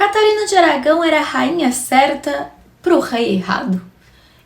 Catarina de Aragão era a rainha certa para o rei errado?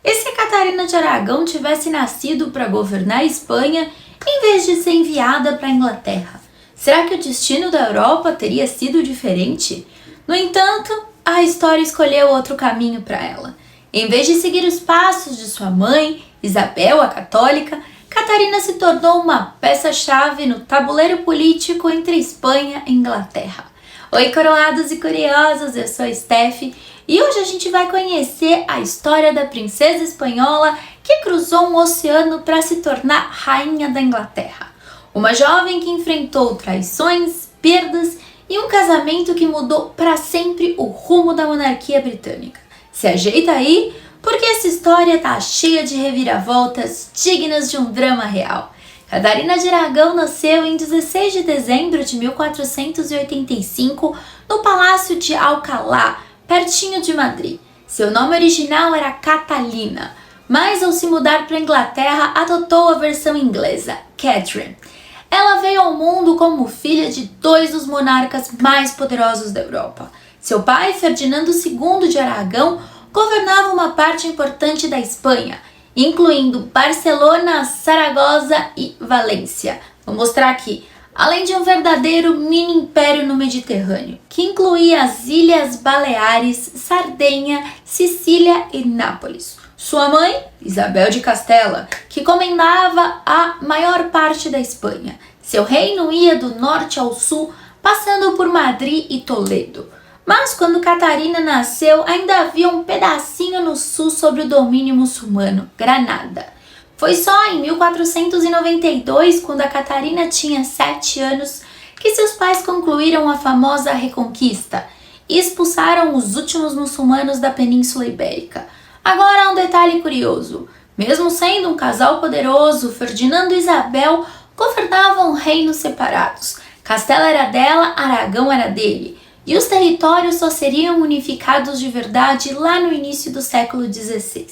E se Catarina de Aragão tivesse nascido para governar a Espanha em vez de ser enviada para a Inglaterra? Será que o destino da Europa teria sido diferente? No entanto, a história escolheu outro caminho para ela. Em vez de seguir os passos de sua mãe, Isabel a Católica, Catarina se tornou uma peça-chave no tabuleiro político entre Espanha e Inglaterra. Oi, coroados e curiosas, eu sou a Steph e hoje a gente vai conhecer a história da princesa espanhola que cruzou um oceano para se tornar rainha da Inglaterra. Uma jovem que enfrentou traições, perdas e um casamento que mudou para sempre o rumo da monarquia britânica. Se ajeita aí, porque essa história tá cheia de reviravoltas dignas de um drama real. Catarina de Aragão nasceu em 16 de dezembro de 1485 no Palácio de Alcalá, pertinho de Madrid. Seu nome original era Catalina, mas ao se mudar para a Inglaterra adotou a versão inglesa, Catherine. Ela veio ao mundo como filha de dois dos monarcas mais poderosos da Europa. Seu pai, Ferdinando II de Aragão, governava uma parte importante da Espanha, incluindo Barcelona, Saragoça e Valência. Vou mostrar aqui. Além de um verdadeiro mini império no Mediterrâneo, que incluía as Ilhas Baleares, Sardenha, Sicília e Nápoles. Sua mãe, Isabel de Castela, que comandava a maior parte da Espanha. Seu reino ia do norte ao sul, passando por Madrid e Toledo. Mas quando Catarina nasceu, ainda havia um pedacinho no sul sobre o domínio muçulmano, Granada. Foi só em 1492, quando a Catarina tinha 7 anos, que seus pais concluíram a famosa Reconquista e expulsaram os últimos muçulmanos da Península Ibérica. Agora há um detalhe curioso. Mesmo sendo um casal poderoso, Ferdinando e Isabel governavam reinos separados. Castela era dela, Aragão era dele. E os territórios só seriam unificados de verdade lá no início do século XVI.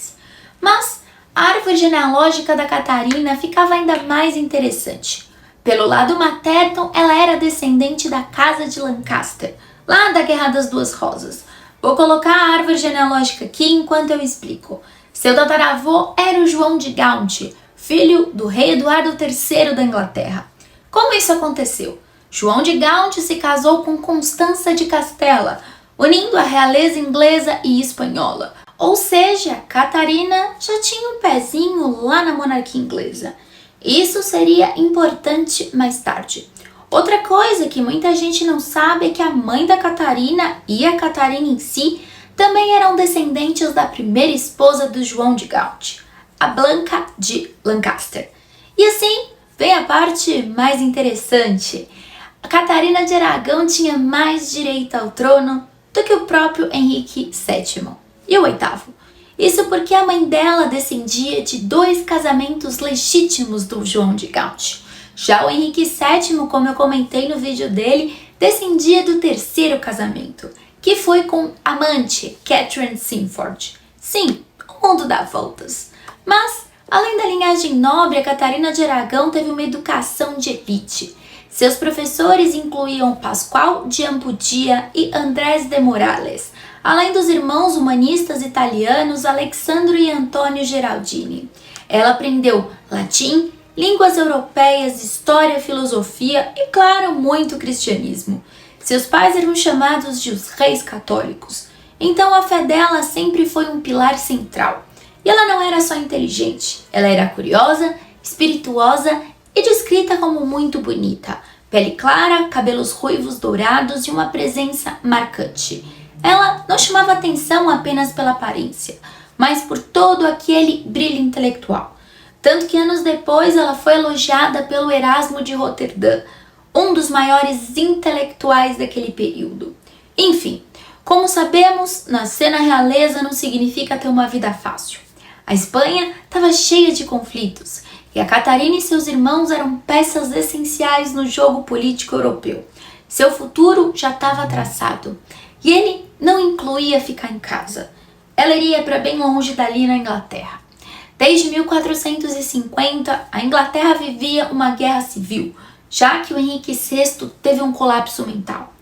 Mas a árvore genealógica da Catarina ficava ainda mais interessante. Pelo lado materno, ela era descendente da Casa de Lancaster, lá da Guerra das Duas Rosas. Vou colocar a árvore genealógica aqui enquanto eu explico. Seu tataravô era o João de Gaunt, filho do rei Eduardo III da Inglaterra. Como isso aconteceu? João de Gaunt se casou com Constança de Castela, unindo a realeza inglesa e espanhola. Ou seja, Catarina já tinha um pezinho lá na monarquia inglesa. Isso seria importante mais tarde. Outra coisa que muita gente não sabe é que a mãe da Catarina e a Catarina em si também eram descendentes da primeira esposa do João de Gaunt, a Blanca de Lancaster. E assim vem a parte mais interessante. A Catarina de Aragão tinha mais direito ao trono do que o próprio Henrique VII e o VIII. Isso porque a mãe dela descendia de 2 casamentos legítimos do João de Gaunt. Já o Henrique VII, como eu comentei no vídeo dele, descendia do 3º casamento, que foi com amante Catherine Singford. Sim, o mundo dá voltas. Mas, além da linhagem nobre, a Catarina de Aragão teve uma educação de elite. Seus professores incluíam Pascoal de Ampudia e Andrés de Morales, além dos irmãos humanistas italianos Alexandro e Antônio Geraldini. Ela aprendeu latim, línguas europeias, história, filosofia e, claro, muito cristianismo. Seus pais eram chamados de os reis católicos, então a fé dela sempre foi um pilar central. E ela não era só inteligente, ela era curiosa, espirituosa e descrita como muito bonita. Pele clara, cabelos ruivos dourados e uma presença marcante. Ela não chamava atenção apenas pela aparência, mas por todo aquele brilho intelectual. Tanto que anos depois ela foi elogiada pelo Erasmo de Roterdã, um dos maiores intelectuais daquele período. Enfim, como sabemos, nascer na realeza não significa ter uma vida fácil. A Espanha estava cheia de conflitos e a Catarina e seus irmãos eram peças essenciais no jogo político europeu. Seu futuro já estava traçado e ele não incluía ficar em casa. Ela iria para bem longe dali na Inglaterra. Desde 1450, a Inglaterra vivia uma guerra civil, já que o Henrique VI teve um colapso mental.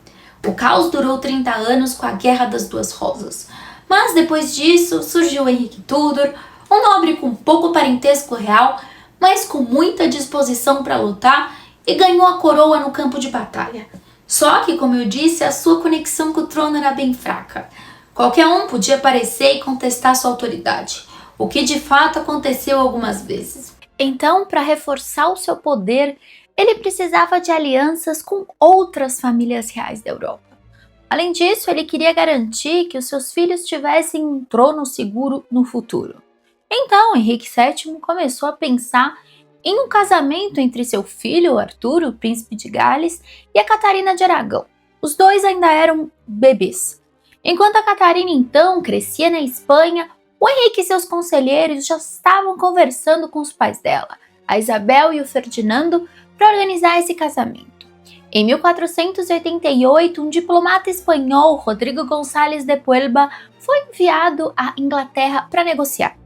O caos durou 30 anos com a Guerra das Duas Rosas. Mas depois disso surgiu Henrique Tudor, um nobre com pouco parentesco real, mas com muita disposição para lutar, e ganhou a coroa no campo de batalha. Só que, como eu disse, a sua conexão com o trono era bem fraca. Qualquer um podia aparecer e contestar sua autoridade, o que de fato aconteceu algumas vezes. Então, para reforçar o seu poder, ele precisava de alianças com outras famílias reais da Europa. Além disso, ele queria garantir que os seus filhos tivessem um trono seguro no futuro. Então, Henrique VII começou a pensar em um casamento entre seu filho, Arthur, o príncipe de Gales, e a Catarina de Aragão. Os dois ainda eram bebês. Enquanto a Catarina, então, crescia na Espanha, o Henrique e seus conselheiros já estavam conversando com os pais dela, a Isabel e o Ferdinando, para organizar esse casamento. Em 1488, um diplomata espanhol, Rodrigo González de Puelva, foi enviado à Inglaterra para negociar.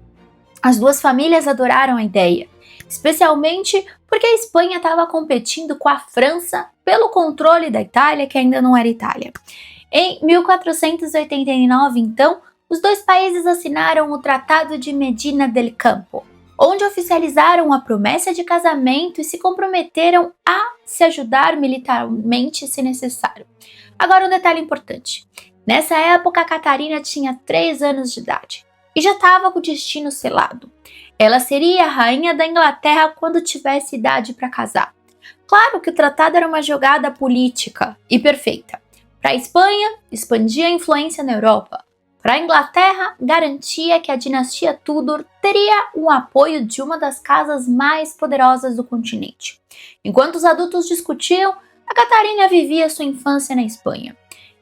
As duas famílias adoraram a ideia, especialmente porque a Espanha estava competindo com a França pelo controle da Itália, que ainda não era Itália. Em 1489, então, os dois países assinaram o Tratado de Medina del Campo, onde oficializaram a promessa de casamento e se comprometeram a se ajudar militarmente se necessário. Agora um detalhe importante. Nessa época, a Catarina tinha 3 anos de idade e já estava com o destino selado. Ela seria a rainha da Inglaterra quando tivesse idade para casar. Claro que o tratado era uma jogada política e perfeita. Para a Espanha, expandia a influência na Europa. Para a Inglaterra, garantia que a dinastia Tudor teria o apoio de uma das casas mais poderosas do continente. Enquanto os adultos discutiam, a Catarina vivia sua infância na Espanha.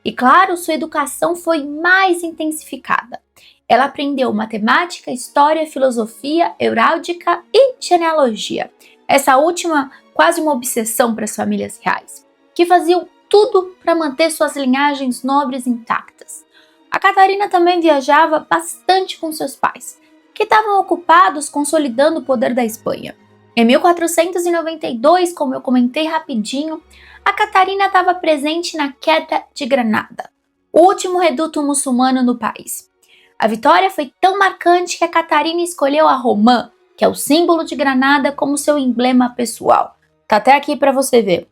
E claro, sua educação foi mais intensificada. Ela aprendeu matemática, história, filosofia, heráldica e genealogia. Essa última quase uma obsessão para as famílias reais, que faziam tudo para manter suas linhagens nobres intactas. A Catarina também viajava bastante com seus pais, que estavam ocupados consolidando o poder da Espanha. Em 1492, como eu comentei rapidinho, a Catarina estava presente na queda de Granada, o último reduto muçulmano no país. A vitória foi tão marcante que a Catarina escolheu a romã, que é o símbolo de Granada, como seu emblema pessoal. Tá até aqui para você ver.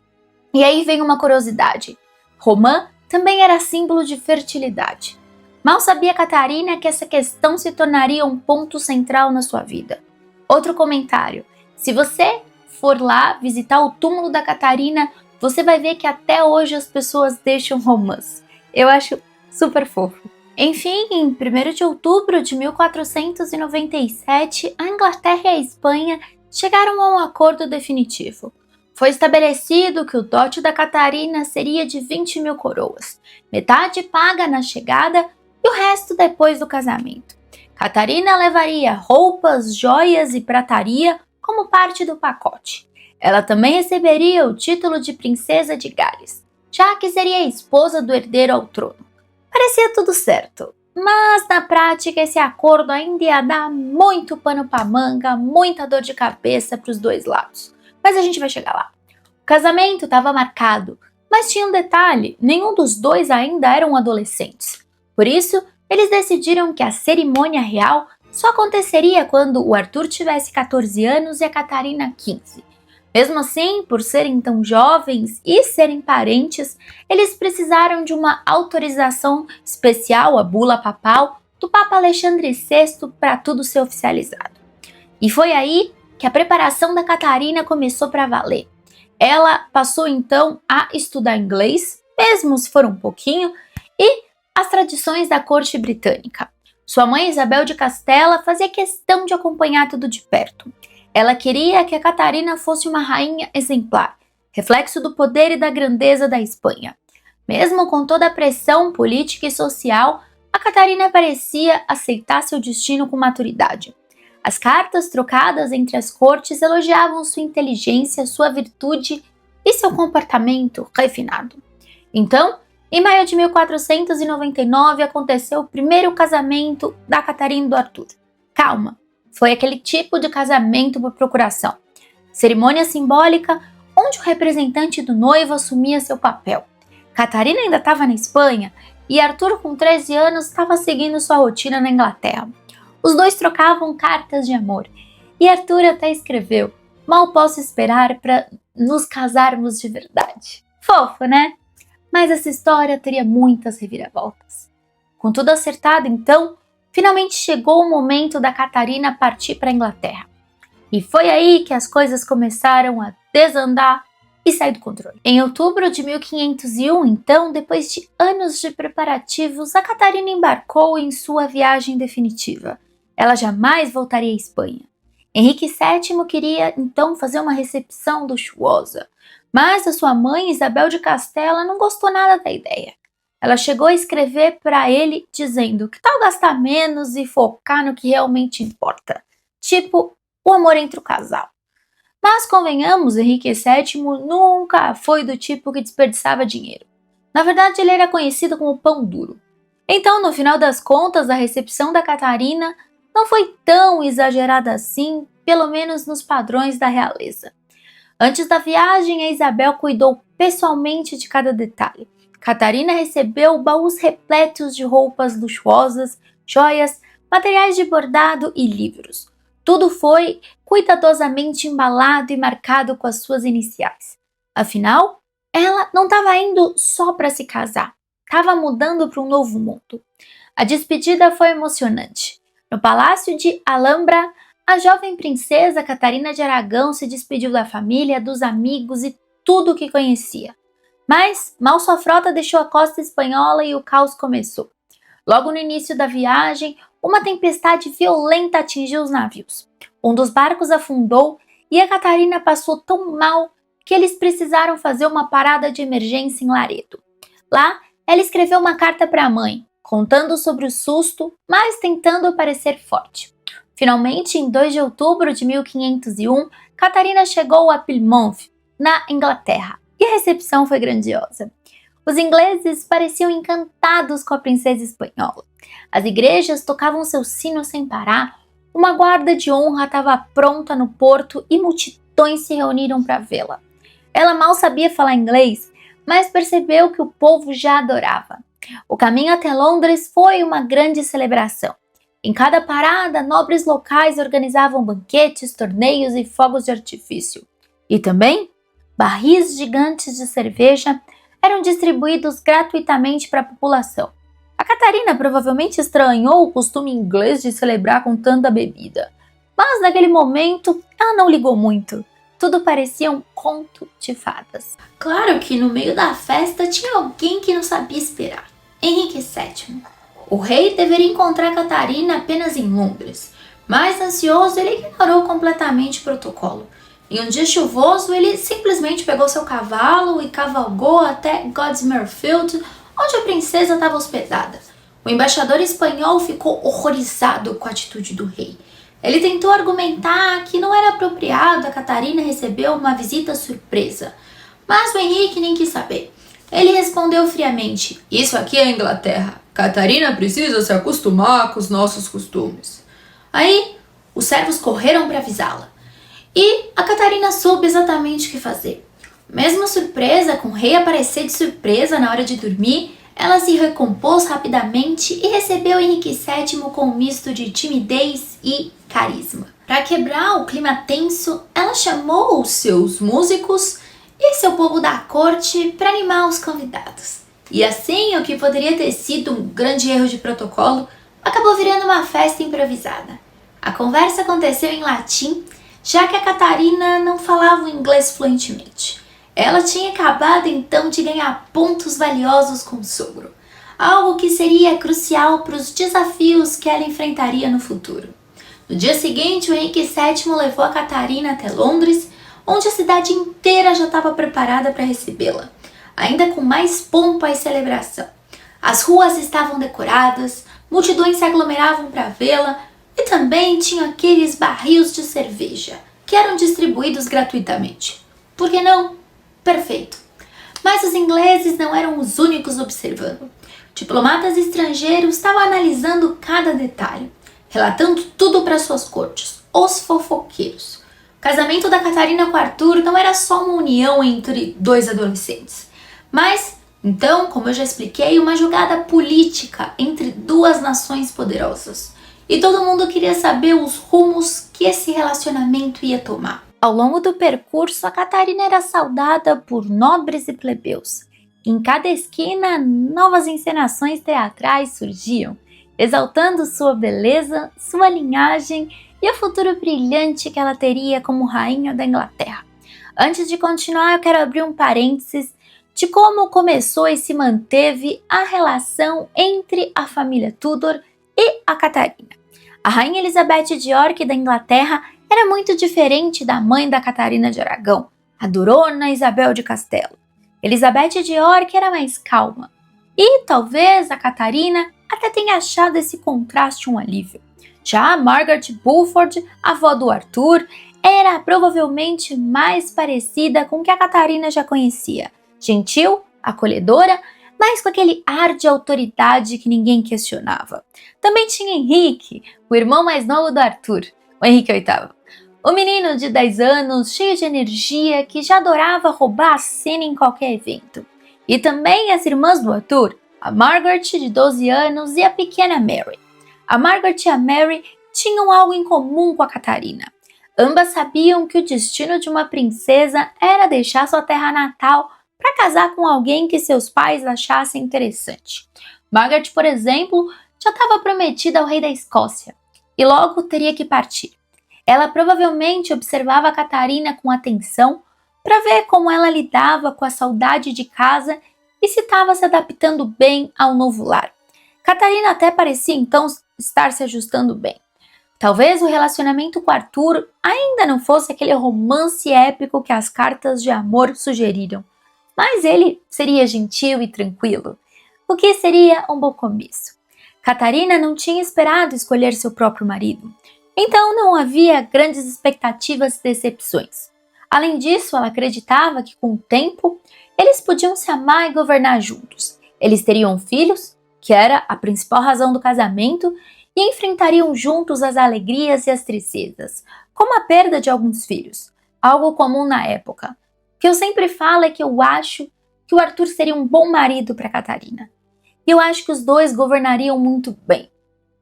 E aí vem uma curiosidade. Romã também era símbolo de fertilidade. Mal sabia Catarina que essa questão se tornaria um ponto central na sua vida. Outro comentário. Se você for lá visitar o túmulo da Catarina, você vai ver que até hoje as pessoas deixam romãs. Eu acho super fofo. Enfim, em 1º de outubro de 1497, a Inglaterra e a Espanha chegaram a um acordo definitivo. Foi estabelecido que o dote da Catarina seria de 20.000 coroas, metade paga na chegada e o resto depois do casamento. Catarina levaria roupas, joias e prataria como parte do pacote. Ela também receberia o título de princesa de Gales, já que seria a esposa do herdeiro ao trono. Parecia tudo certo, mas na prática esse acordo ainda ia dar muito pano para manga, muita dor de cabeça para os dois lados. Mas a gente vai chegar lá. O casamento estava marcado, mas tinha um detalhe, nenhum dos dois ainda eram adolescentes. Por isso, eles decidiram que a cerimônia real só aconteceria quando o Arthur tivesse 14 anos e a Catarina 15. Mesmo assim, por serem tão jovens e serem parentes, eles precisaram de uma autorização especial, a bula papal, do Papa Alexandre VI para tudo ser oficializado. E foi aí que a preparação da Catarina começou para valer. Ela passou então a estudar inglês, mesmo se for um pouquinho, e as tradições da corte britânica. Sua mãe Isabel de Castela fazia questão de acompanhar tudo de perto. Ela queria que a Catarina fosse uma rainha exemplar, reflexo do poder e da grandeza da Espanha. Mesmo com toda a pressão política e social, a Catarina parecia aceitar seu destino com maturidade. As cartas trocadas entre as cortes elogiavam sua inteligência, sua virtude e seu comportamento refinado. Então, em maio de 1499 aconteceu o primeiro casamento da Catarina e do Arthur. Calma! Foi aquele tipo de casamento por procuração. Cerimônia simbólica onde o representante do noivo assumia seu papel. Catarina ainda estava na Espanha e Arthur, com 13 anos, estava seguindo sua rotina na Inglaterra. Os dois trocavam cartas de amor e Arthur até escreveu: "Mal posso esperar para nos casarmos de verdade." Fofo, né? Mas essa história teria muitas reviravoltas. Com tudo acertado, então, finalmente chegou o momento da Catarina partir para a Inglaterra. E foi aí que as coisas começaram a desandar e sair do controle. Em outubro de 1501, então, depois de anos de preparativos, a Catarina embarcou em sua viagem definitiva. Ela jamais voltaria à Espanha. Henrique VII queria, então, fazer uma recepção luxuosa, mas a sua mãe, Isabel de Castela, não gostou nada da ideia. Ela chegou a escrever para ele dizendo: "Que tal gastar menos e focar no que realmente importa? Tipo, o amor entre o casal." Mas convenhamos, Henrique VII nunca foi do tipo que desperdiçava dinheiro. Na verdade, ele era conhecido como pão duro. Então, no final das contas, a recepção da Catarina não foi tão exagerada assim, pelo menos nos padrões da realeza. Antes da viagem, a Isabel cuidou pessoalmente de cada detalhe. Catarina recebeu baús repletos de roupas luxuosas, joias, materiais de bordado e livros. Tudo foi cuidadosamente embalado e marcado com as suas iniciais. Afinal, ela não estava indo só para se casar, estava mudando para um novo mundo. A despedida foi emocionante. No palácio de Alhambra, a jovem princesa Catarina de Aragão se despediu da família, dos amigos e tudo o que conhecia. Mas mal sua frota deixou a costa espanhola e o caos começou. Logo no início da viagem, uma tempestade violenta atingiu os navios. Um dos barcos afundou e a Catarina passou tão mal que eles precisaram fazer uma parada de emergência em Laredo. Lá, ela escreveu uma carta para a mãe, contando sobre o susto, mas tentando parecer forte. Finalmente, em 2 de outubro de 1501, Catarina chegou a Plymouth, na Inglaterra, e a recepção foi grandiosa. Os ingleses pareciam encantados com a princesa espanhola. As igrejas tocavam seus sinos sem parar, uma guarda de honra estava pronta no porto e multidões se reuniram para vê-la. Ela mal sabia falar inglês, mas percebeu que o povo já adorava. O caminho até Londres foi uma grande celebração. Em cada parada, nobres locais organizavam banquetes, torneios e fogos de artifício. E também, barris gigantes de cerveja eram distribuídos gratuitamente para a população. A Catarina provavelmente estranhou o costume inglês de celebrar com tanta bebida. Mas naquele momento, ela não ligou muito. Tudo parecia um conto de fadas. Claro que no meio da festa tinha alguém que não sabia esperar. Henrique VII. O rei deveria encontrar Catarina apenas em Londres, mas ansioso ele ignorou completamente o protocolo. Em um dia chuvoso, ele simplesmente pegou seu cavalo e cavalgou até Godsmerfield, onde a princesa estava hospedada. O embaixador espanhol ficou horrorizado com a atitude do rei. Ele tentou argumentar que não era apropriado a Catarina receber uma visita surpresa, mas o Henrique nem quis saber. Ele respondeu friamente: "Isso aqui é a Inglaterra. Catarina precisa se acostumar com os nossos costumes." Aí, os servos correram para avisá-la. E a Catarina soube exatamente o que fazer. Mesmo surpresa com o rei aparecer de surpresa na hora de dormir, ela se recompôs rapidamente e recebeu Henrique VII com um misto de timidez e carisma. Para quebrar o clima tenso, ela chamou os seus músicos e seu povo da corte para animar os convidados. E assim, o que poderia ter sido um grande erro de protocolo, acabou virando uma festa improvisada. A conversa aconteceu em latim, já que a Catarina não falava o inglês fluentemente. Ela tinha acabado então de ganhar pontos valiosos com o sogro, algo que seria crucial para os desafios que ela enfrentaria no futuro. No dia seguinte, o Henrique VII levou a Catarina até Londres, onde a cidade inteira já estava preparada para recebê-la, ainda com mais pompa e celebração. As ruas estavam decoradas, multidões se aglomeravam para vê-la e também tinha aqueles barris de cerveja que eram distribuídos gratuitamente. Por que não? Perfeito. Mas os ingleses não eram os únicos observando. Diplomatas estrangeiros estavam analisando cada detalhe, relatando tudo para suas cortes, os fofoqueiros. O casamento da Catarina com Arthur não era só uma união entre dois adolescentes, mas Então, como eu já expliquei, uma jogada política entre duas nações poderosas. E todo mundo queria saber os rumos que esse relacionamento ia tomar. Ao longo do percurso, a Catarina era saudada por nobres e plebeus. Em cada esquina, novas encenações teatrais surgiam, exaltando sua beleza, sua linhagem e o futuro brilhante que ela teria como rainha da Inglaterra. Antes de continuar, eu quero abrir um parênteses de como começou e se manteve a relação entre a família Tudor e a Catarina. A rainha Elizabeth de York da Inglaterra era muito diferente da mãe da Catarina de Aragão, a Durona Isabel de Castelo. Elizabeth de York era mais calma, e talvez a Catarina até tenha achado esse contraste um alívio. Já Margaret Beaufort, avó do Arthur, era provavelmente mais parecida com o que a Catarina já conhecia. Gentil, acolhedora, mas com aquele ar de autoridade que ninguém questionava. Também tinha Henrique, o irmão mais novo do Arthur, o Henrique VIII. O menino de 10 anos, cheio de energia, que já adorava roubar a cena em qualquer evento. E também as irmãs do Arthur, a Margaret, de 12 anos, e a pequena Mary. A Margaret e a Mary tinham algo em comum com a Catarina. Ambas sabiam que o destino de uma princesa era deixar sua terra natal para casar com alguém que seus pais achassem interessante. Margaret, por exemplo, já estava prometida ao rei da Escócia e logo teria que partir. Ela provavelmente observava a Catarina com atenção para ver como ela lidava com a saudade de casa e se estava se adaptando bem ao novo lar. Catarina até parecia então estar se ajustando bem. Talvez o relacionamento com Arthur ainda não fosse aquele romance épico que as cartas de amor sugeriram, mas ele seria gentil e tranquilo, o que seria um bom começo. Catarina não tinha esperado escolher seu próprio marido, então não havia grandes expectativas e decepções. Além disso, ela acreditava que com o tempo eles podiam se amar e governar juntos. Eles teriam filhos, que era a principal razão do casamento, e enfrentariam juntos as alegrias e as tristezas, como a perda de alguns filhos, algo comum na época. O que eu sempre falo é que eu acho que o Arthur seria um bom marido para Catarina. E eu acho que os dois governariam muito bem.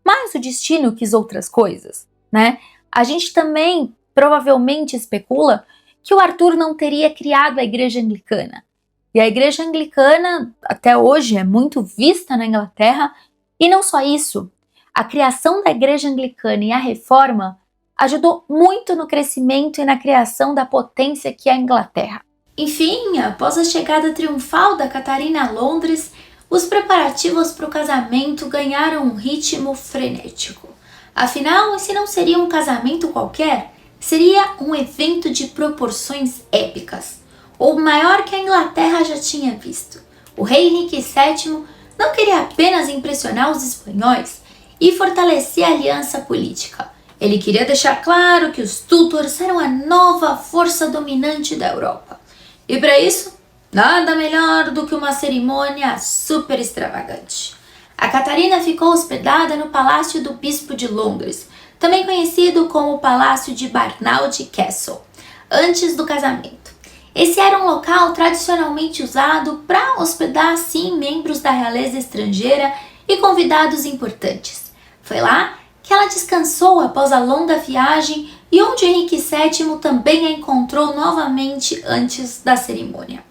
Mas o destino quis outras coisas, né? A gente também provavelmente especula que o Arthur não teria criado a Igreja Anglicana. E a Igreja Anglicana até hoje é muito vista na Inglaterra, e não só isso. A criação da Igreja Anglicana e a Reforma ajudou muito no crescimento e na criação da potência que é a Inglaterra. Enfim, após a chegada triunfal da Catarina a Londres, os preparativos para o casamento ganharam um ritmo frenético. Afinal, esse não seria um casamento qualquer, seria um evento de proporções épicas, o maior que a Inglaterra já tinha visto. O rei Henrique VII não queria apenas impressionar os espanhóis e fortalecer a aliança política. Ele queria deixar claro que os Tudors eram a nova força dominante da Europa. E para isso, nada melhor do que uma cerimônia super extravagante. A Catarina ficou hospedada no Palácio do Bispo de Londres, também conhecido como o Palácio de Barnard Castle, antes do casamento. Esse era um local tradicionalmente usado para hospedar, sim, membros da realeza estrangeira e convidados importantes. Foi lá que ela descansou após a longa viagem e onde Henrique VII também a encontrou novamente antes da cerimônia.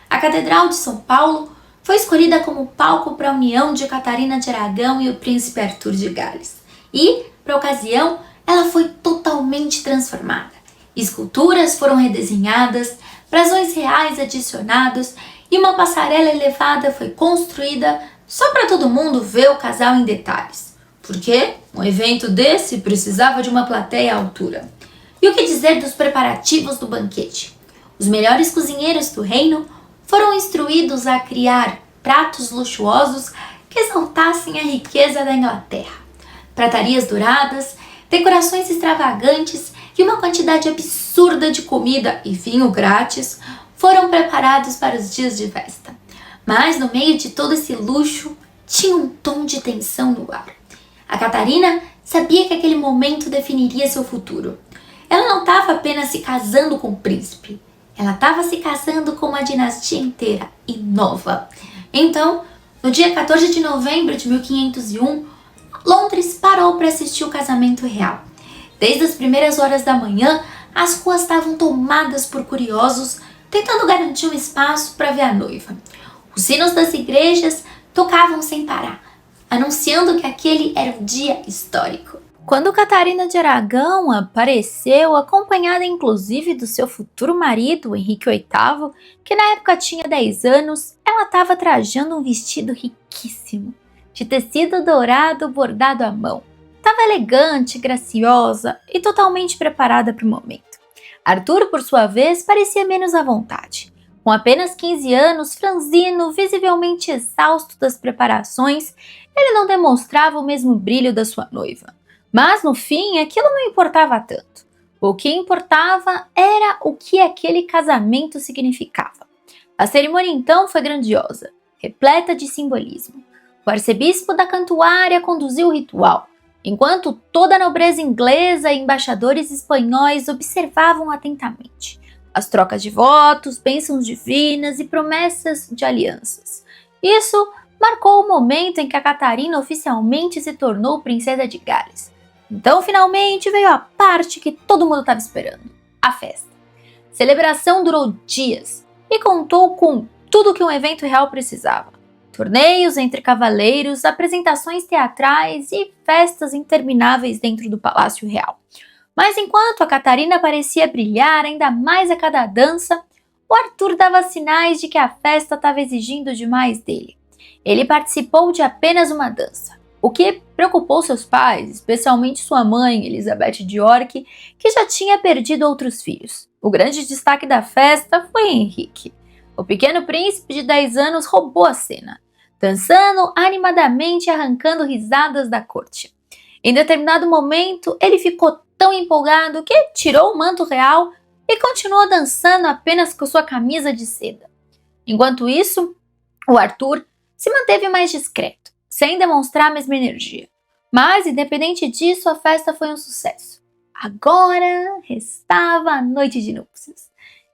A Catedral de São Paulo foi escolhida como palco para a união de Catarina de Aragão e o príncipe Arthur de Gales. E, para a ocasião, ela foi totalmente transformada. Esculturas foram redesenhadas, brasões reais adicionados e uma passarela elevada foi construída só para todo mundo ver o casal em detalhes. Porque um evento desse precisava de uma plateia à altura. E o que dizer dos preparativos do banquete? Os melhores cozinheiros do reino foram instruídos a criar pratos luxuosos que exaltassem a riqueza da Inglaterra. Pratarias douradas, decorações extravagantes e uma quantidade absurda de comida e vinho grátis foram preparados para os dias de festa. Mas no meio de todo esse luxo, tinha um tom de tensão no ar. A Catarina sabia que aquele momento definiria seu futuro. Ela não estava apenas se casando com o príncipe, ela estava se casando com uma dinastia inteira e nova. Então, no dia 14 de novembro de 1501, Londres parou para assistir o casamento real. Desde as primeiras horas da manhã, as ruas estavam tomadas por curiosos, tentando garantir um espaço para ver a noiva. Os sinos das igrejas tocavam sem parar, anunciando que aquele era um dia histórico. Quando Catarina de Aragão apareceu, acompanhada inclusive do seu futuro marido, Henrique VIII, que na época tinha 10 anos, ela estava trajando um vestido riquíssimo, de tecido dourado bordado à mão. Estava elegante, graciosa e totalmente preparada para o momento. Arthur, por sua vez, parecia menos à vontade. Com apenas 15 anos, franzino, visivelmente exausto das preparações, ele não demonstrava o mesmo brilho da sua noiva. Mas, no fim, aquilo não importava tanto. O que importava era o que aquele casamento significava. A cerimônia, então, foi grandiosa, repleta de simbolismo. O arcebispo da Cantuária conduziu o ritual, enquanto toda a nobreza inglesa e embaixadores espanhóis observavam atentamente as trocas de votos, bênçãos divinas e promessas de alianças. Isso marcou o momento em que a Catarina oficialmente se tornou princesa de Gales. Então, finalmente, veio a parte que todo mundo estava esperando, a festa. A celebração durou dias e contou com tudo que um evento real precisava. Torneios entre cavaleiros, apresentações teatrais e festas intermináveis dentro do Palácio Real. Mas enquanto a Catarina parecia brilhar ainda mais a cada dança, o Arthur dava sinais de que a festa estava exigindo demais dele. Ele participou de apenas uma dança, o que preocupou seus pais, especialmente sua mãe, Elizabeth de York, que já tinha perdido outros filhos. O grande destaque da festa foi Henrique. O pequeno príncipe de 10 anos roubou a cena, dançando animadamente e arrancando risadas da corte. Em determinado momento, ele ficou tão empolgado que tirou o manto real e continuou dançando apenas com sua camisa de seda. Enquanto isso, o Arthur se manteve mais discreto, sem demonstrar a mesma energia. Mas, independente disso, a festa foi um sucesso. Agora restava a noite de núpcias.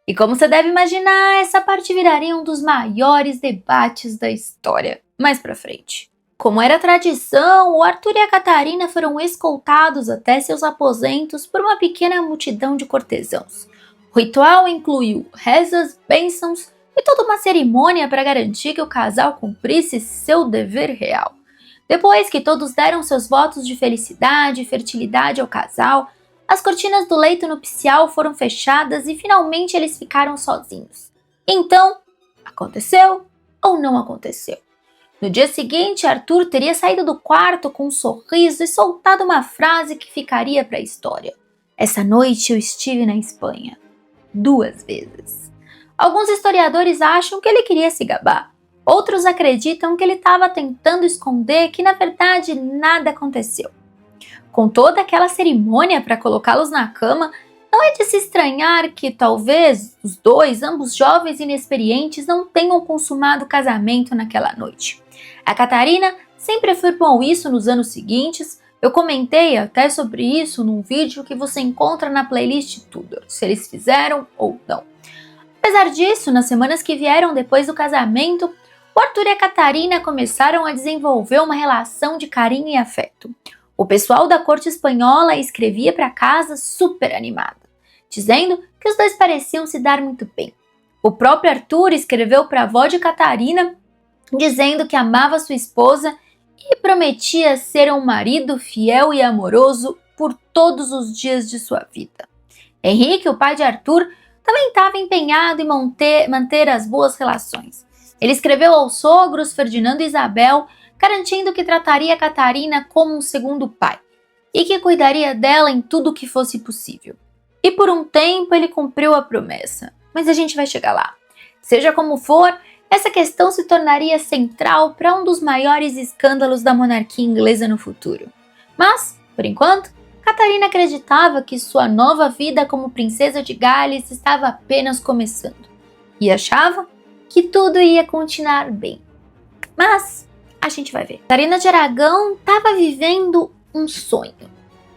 E como você deve imaginar, essa parte viraria um dos maiores debates da história mais pra frente. Como era tradição, o Arthur e a Catarina foram escoltados até seus aposentos por uma pequena multidão de cortesãos. O ritual incluiu rezas, bênçãos e toda uma cerimônia para garantir que o casal cumprisse seu dever real. Depois que todos deram seus votos de felicidade e fertilidade ao casal, as cortinas do leito nupcial foram fechadas e finalmente eles ficaram sozinhos. Então, aconteceu ou não aconteceu? No dia seguinte, Arthur teria saído do quarto com um sorriso e soltado uma frase que ficaria para a história. Essa noite eu estive na Espanha 2 vezes. Alguns historiadores acham que ele queria se gabar. Outros acreditam que ele estava tentando esconder que na verdade nada aconteceu. Com toda aquela cerimônia para colocá-los na cama, não é de se estranhar que talvez os dois, ambos jovens e inexperientes, não tenham consumado o casamento naquela noite. A Catarina sempre afirmou isso nos anos seguintes. Eu comentei até sobre isso num vídeo que você encontra na playlist Tudor, se eles fizeram ou não. Apesar disso, nas semanas que vieram depois do casamento, o Arthur e a Catarina começaram a desenvolver uma relação de carinho e afeto. O pessoal da corte espanhola escrevia para casa super animado, dizendo que os dois pareciam se dar muito bem. O próprio Arthur escreveu para a avó de Catarina, dizendo que amava sua esposa e prometia ser um marido fiel e amoroso por todos os dias de sua vida. Henrique, o pai de Arthur, também estava empenhado em manter as boas relações. Ele escreveu aos sogros Ferdinando e Isabel, garantindo que trataria Catarina como um segundo pai e que cuidaria dela em tudo o que fosse possível. E por um tempo ele cumpriu a promessa, mas a gente vai chegar lá. Seja como for, essa questão se tornaria central para um dos maiores escândalos da monarquia inglesa no futuro. Mas, por enquanto, Catarina acreditava que sua nova vida como princesa de Gales estava apenas começando e achava que tudo ia continuar bem. Mas a gente vai ver. Catarina de Aragão estava vivendo um sonho.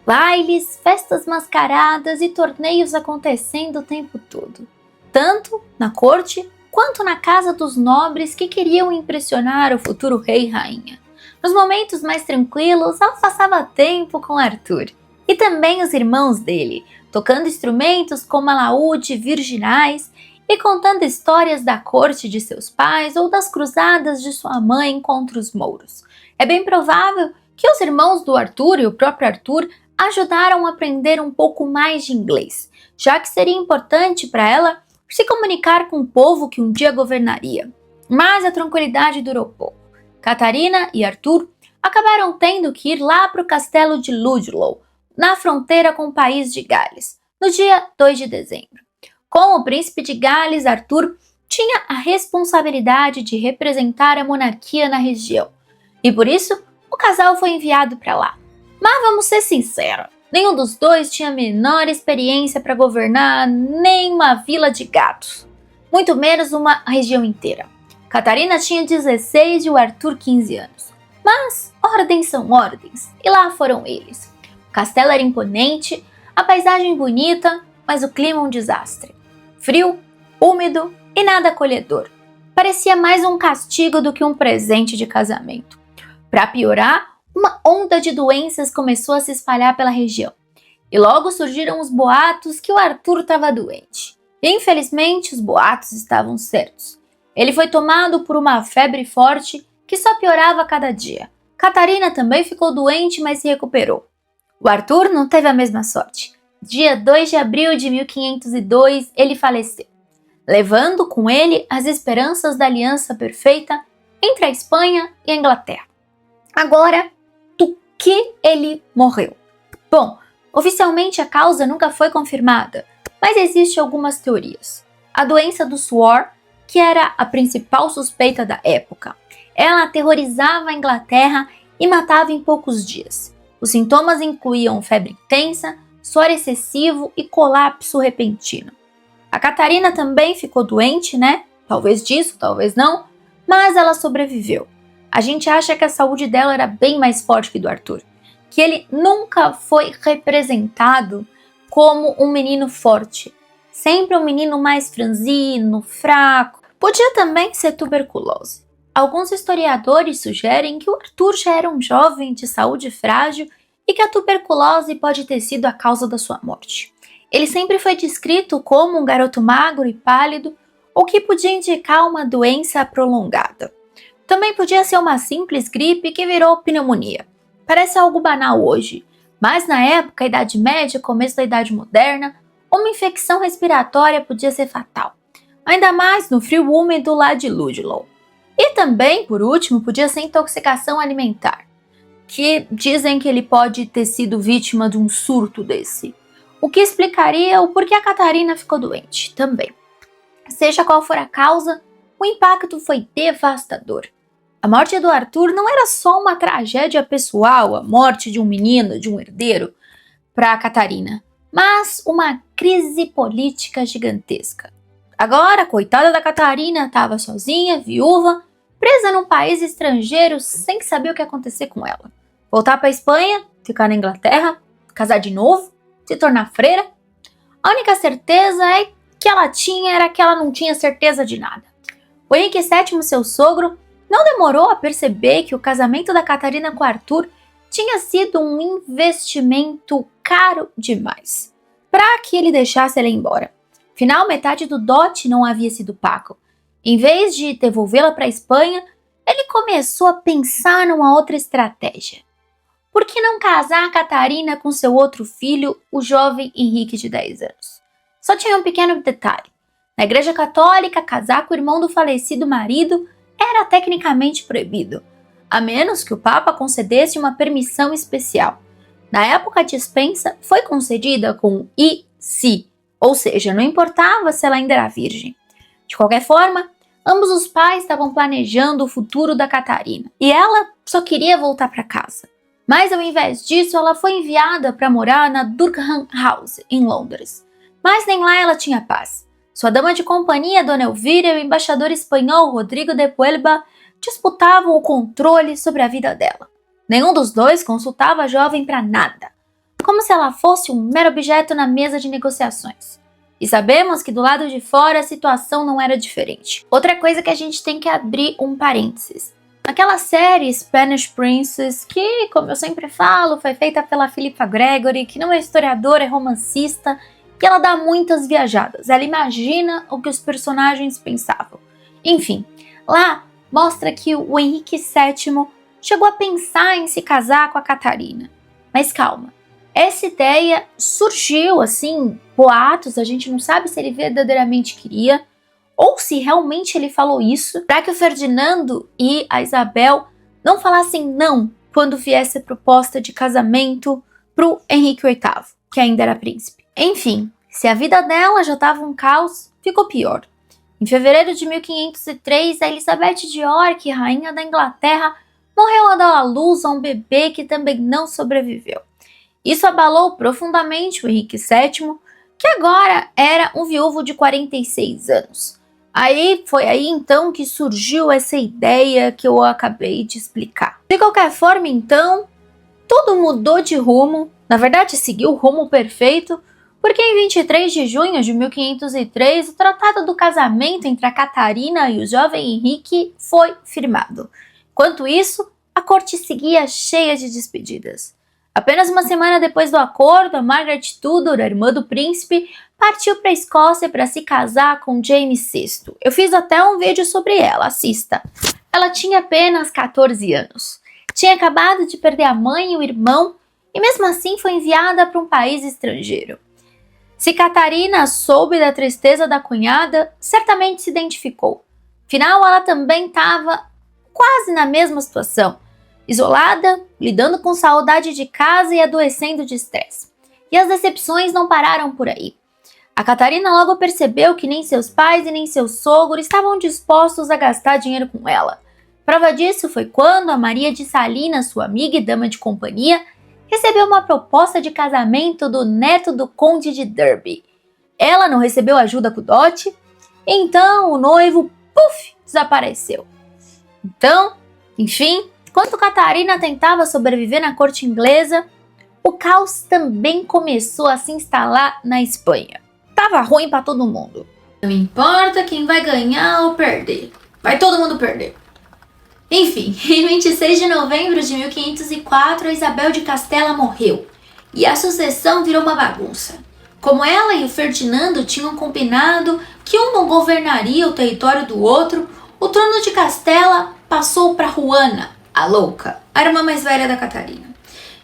Bailes, festas mascaradas e torneios acontecendo o tempo todo, tanto na corte quanto na casa dos nobres que queriam impressionar o futuro rei e rainha. Nos momentos mais tranquilos, ela passava tempo com Arthur. E também os irmãos dele, tocando instrumentos como alaúde, virginais e contando histórias da corte de seus pais ou das cruzadas de sua mãe contra os mouros. É bem provável que os irmãos do Arthur e o próprio Arthur ajudaram a aprender um pouco mais de inglês, já que seria importante para ela se comunicar com o povo que um dia governaria. Mas a tranquilidade durou pouco. Catarina e Arthur acabaram tendo que ir lá para o castelo de Ludlow, na fronteira com o país de Gales, no dia 2 de dezembro. Como o príncipe de Gales, Arthur tinha a responsabilidade de representar a monarquia na região, e por isso o casal foi enviado para lá. Mas vamos ser sinceros, nenhum dos dois tinha a menor experiência para governar nem uma vila de gatos, muito menos uma região inteira. Catarina tinha 16 e o Arthur 15 anos. Mas ordens são ordens, e lá foram eles. O castelo era imponente, a paisagem bonita, mas o clima um desastre. Frio, úmido e nada acolhedor. Parecia mais um castigo do que um presente de casamento. Para piorar, uma onda de doenças começou a se espalhar pela região. E logo surgiram os boatos que o Arthur estava doente. E, infelizmente, os boatos estavam certos. Ele foi tomado por uma febre forte que só piorava a cada dia. Catarina também ficou doente, mas se recuperou. O Arthur não teve a mesma sorte. Dia 2 de abril de 1502, ele faleceu, levando com ele as esperanças da aliança perfeita entre a Espanha e a Inglaterra. Agora, do que ele morreu? Bom, oficialmente a causa nunca foi confirmada, mas existem algumas teorias. A doença do suor, que era a principal suspeita da época. Ela aterrorizava a Inglaterra e matava em poucos dias. Os sintomas incluíam febre intensa, suor excessivo e colapso repentino. A Catarina também ficou doente, né? Talvez disso, talvez não, mas ela sobreviveu. A gente acha que a saúde dela era bem mais forte que do Arthur, que ele nunca foi representado como um menino forte, sempre um menino mais franzino, fraco. Podia também ser tuberculose. Alguns historiadores sugerem que o Arthur já era um jovem de saúde frágil e que a tuberculose pode ter sido a causa da sua morte. Ele sempre foi descrito como um garoto magro e pálido, o que podia indicar uma doença prolongada. Também podia ser uma simples gripe que virou pneumonia. Parece algo banal hoje, mas na época, Idade Média, começo da Idade Moderna, uma infecção respiratória podia ser fatal. Ainda mais no frio úmido lá de Ludlow. E também, por último, podia ser intoxicação alimentar, que dizem que ele pode ter sido vítima de um surto desse, o que explicaria o porquê a Catarina ficou doente também. Seja qual for a causa, o impacto foi devastador. A morte do Arthur não era só uma tragédia pessoal, a morte de um menino, de um herdeiro, para a Catarina, mas uma crise política gigantesca. Agora, a coitada da Catarina estava sozinha, viúva, presa num país estrangeiro sem saber o que ia acontecer com ela. Voltar para a Espanha, ficar na Inglaterra, casar de novo, se tornar freira. A única certeza que ela tinha era que ela não tinha certeza de nada. O Henrique VII, seu sogro, não demorou a perceber que o casamento da Catarina com Arthur tinha sido um investimento caro demais para que ele deixasse ela embora. Afinal, metade do dote não havia sido pago. Em vez de devolvê-la para a Espanha, ele começou a pensar numa outra estratégia. Por que não casar a Catarina com seu outro filho, o jovem Henrique de 10 anos? Só tinha um pequeno detalhe. Na Igreja Católica, casar com o irmão do falecido marido era tecnicamente proibido, a menos que o Papa concedesse uma permissão especial. Na época, a dispensa foi concedida com "e se", ou seja, não importava se ela ainda era virgem. De qualquer forma, ambos os pais estavam planejando o futuro da Catarina, e ela só queria voltar para casa. Mas ao invés disso, ela foi enviada para morar na Durham House, em Londres. Mas nem lá ela tinha paz. Sua dama de companhia, Dona Elvira, e o embaixador espanhol Rodrigo de Puelba disputavam o controle sobre a vida dela. Nenhum dos dois consultava a jovem para nada, como se ela fosse um mero objeto na mesa de negociações. E sabemos que do lado de fora a situação não era diferente. Outra coisa que a gente tem que abrir um parênteses. Naquela série Spanish Princess, que, como eu sempre falo, foi feita pela Philippa Gregory, que não é historiadora, é romancista, e ela dá muitas viajadas. Ela imagina o que os personagens pensavam. Enfim, lá mostra que o Henrique VII chegou a pensar em se casar com a Catarina. Mas calma, essa ideia surgiu assim, boatos, a gente não sabe se ele verdadeiramente queria, ou se realmente ele falou isso, para que o Ferdinando e a Isabel não falassem não quando viesse a proposta de casamento pro Henrique VIII, que ainda era príncipe. Enfim, se a vida dela já estava um caos, ficou pior. Em fevereiro de 1503, a Elizabeth de York, rainha da Inglaterra, morreu ao dar à luz a um bebê que também não sobreviveu. Isso abalou profundamente o Henrique VII, que agora era um viúvo de 46 anos. Foi aí então que surgiu essa ideia que eu acabei de explicar. De qualquer forma, então, tudo mudou de rumo, na verdade seguiu o rumo perfeito, porque em 23 de junho de 1503, o tratado do casamento entre a Catarina e o jovem Henrique foi firmado. Enquanto isso, a corte seguia cheia de despedidas. Apenas uma semana depois do acordo, a Margaret Tudor, a irmã do príncipe, partiu para a Escócia para se casar com James VI. Eu fiz até um vídeo sobre ela, assista. Ela tinha apenas 14 anos. Tinha acabado de perder a mãe e o irmão, e mesmo assim foi enviada para um país estrangeiro. Se Catarina soube da tristeza da cunhada, certamente se identificou. Afinal, ela também estava quase na mesma situação, isolada, lidando com saudade de casa e adoecendo de estresse. E as decepções não pararam por aí. A Catarina logo percebeu que nem seus pais e nem seu sogro estavam dispostos a gastar dinheiro com ela. Prova disso foi quando a Maria de Salinas, sua amiga e dama de companhia, recebeu uma proposta de casamento do neto do conde de Derby. Ela não recebeu ajuda com o dote, então o noivo, desapareceu. Então, enfim, enquanto Catarina tentava sobreviver na corte inglesa, o caos também começou a se instalar na Espanha. Tava ruim para todo mundo. Não importa quem vai ganhar ou perder, vai todo mundo perder. Enfim, em 26 de novembro de 1504, a Isabel de Castela morreu e a sucessão virou uma bagunça. Como ela e o Ferdinando tinham combinado que um não governaria o território do outro, o trono de Castela passou para Juana, a louca, a irmã mais velha da Catarina.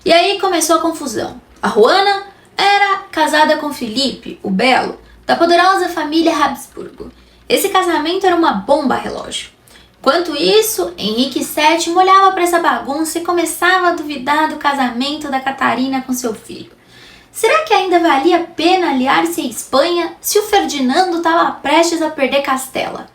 E aí começou a confusão. A Juana era casada com Felipe, o Belo, da poderosa família Habsburgo. Esse casamento era uma bomba relógio. Enquanto isso, Henrique VII olhava para essa bagunça e começava a duvidar do casamento da Catarina com seu filho. Será que ainda valia a pena aliar-se à Espanha se o Ferdinando estava prestes a perder Castela?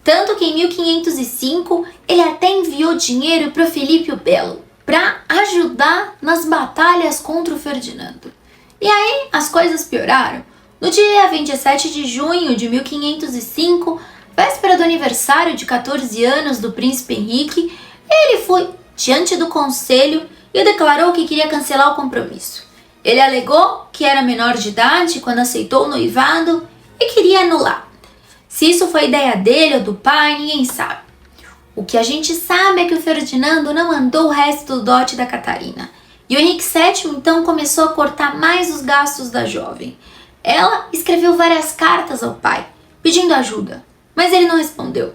Tanto que em 1505 ele até enviou dinheiro para o Felipe o Belo para ajudar nas batalhas contra o Ferdinando. E aí as coisas pioraram. No dia 27 de junho de 1505, véspera do aniversário de 14 anos do príncipe Henrique, ele foi diante do conselho e declarou que queria cancelar o compromisso. Ele alegou que era menor de idade quando aceitou o noivado e queria anular. Se isso foi ideia dele ou do pai, ninguém sabe. O que a gente sabe é que o Ferdinando não mandou o resto do dote da Catarina. E o Henrique VII então começou a cortar mais os gastos da jovem. Ela escreveu várias cartas ao pai, pedindo ajuda, mas ele não respondeu.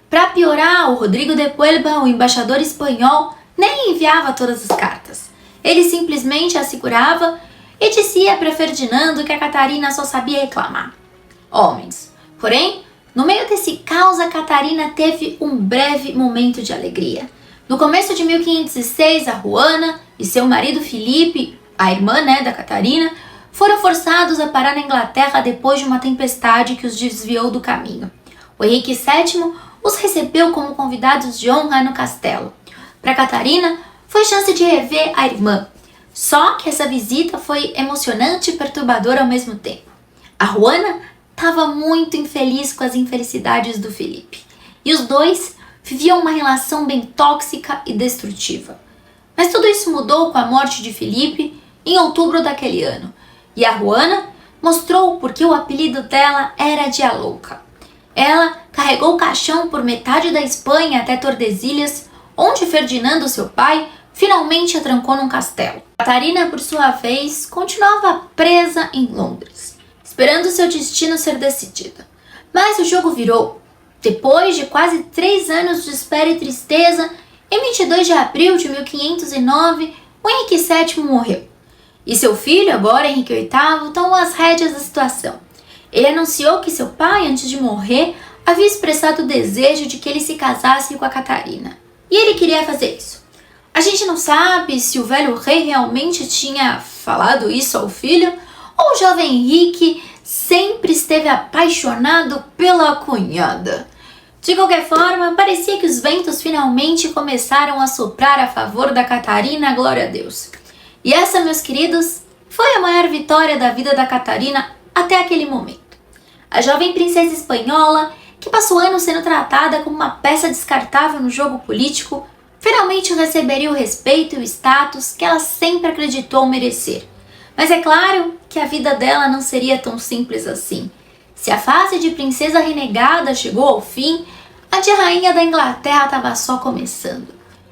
Para piorar, o Rodrigo de Puelba, o embaixador espanhol, nem enviava todas as cartas. Ele simplesmente assegurava e dizia para Ferdinando que a Catarina só sabia reclamar. Homens. Porém, no meio desse caos, a Catarina teve um breve momento de alegria. No começo de 1506, a Juana e seu marido Felipe, a irmã da Catarina, foram forçados a parar na Inglaterra depois de uma tempestade que os desviou do caminho. O Henrique VII os recebeu como convidados de honra no castelo. Para Catarina, foi chance de rever a irmã. Só que essa visita foi emocionante e perturbadora ao mesmo tempo. A Juana estava muito infeliz com as infelicidades do Felipe. E os dois viviam uma relação bem tóxica e destrutiva. Mas tudo isso mudou com a morte de Felipe em outubro daquele ano. E a Juana mostrou porque o apelido dela era de a Louca. Ela carregou o caixão por metade da Espanha até Tordesilhas, onde Ferdinando, seu pai, finalmente a trancou num castelo. Catarina, por sua vez, continuava presa em Londres, esperando seu destino ser decidido. Mas o jogo virou. Depois de quase 3 anos de espera e tristeza, em 22 de abril de 1509, o Henrique VII morreu. E seu filho, agora Henrique VIII, tomou as rédeas da situação. Ele anunciou que seu pai, antes de morrer, havia expressado o desejo de que ele se casasse com a Catarina. E ele queria fazer isso. A gente não sabe se o velho rei realmente tinha falado isso ao filho, ou o jovem Henrique sempre esteve apaixonado pela cunhada. De qualquer forma, parecia que os ventos finalmente começaram a soprar a favor da Catarina, glória a Deus. E essa, meus queridos, foi a maior vitória da vida da Catarina até aquele momento. A jovem princesa espanhola, que passou anos sendo tratada como uma peça descartável no jogo político, finalmente receberia o respeito e o status que ela sempre acreditou merecer. Mas é claro que a vida dela não seria tão simples assim. Se a fase de princesa renegada chegou ao fim, a de rainha da Inglaterra estava só começando.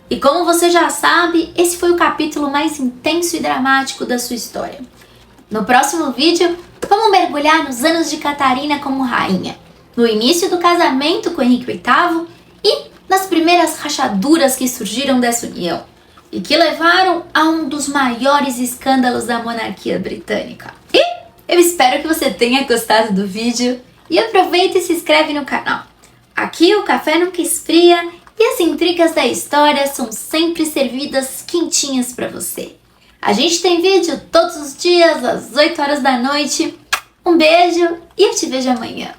E como você já sabe, esse foi o capítulo mais intenso e dramático da sua história. No próximo vídeo, vamos mergulhar nos anos de Catarina como rainha, no início do casamento com Henrique VIII e nas primeiras rachaduras que surgiram dessa união e que levaram a um dos maiores escândalos da monarquia britânica. E eu espero que você tenha gostado do vídeo e aproveita e se inscreve no canal. Aqui o café nunca esfria e as intrigas da história são sempre servidas quentinhas para você. A gente tem vídeo todos os dias às 8 horas da noite. Um beijo e eu te vejo amanhã.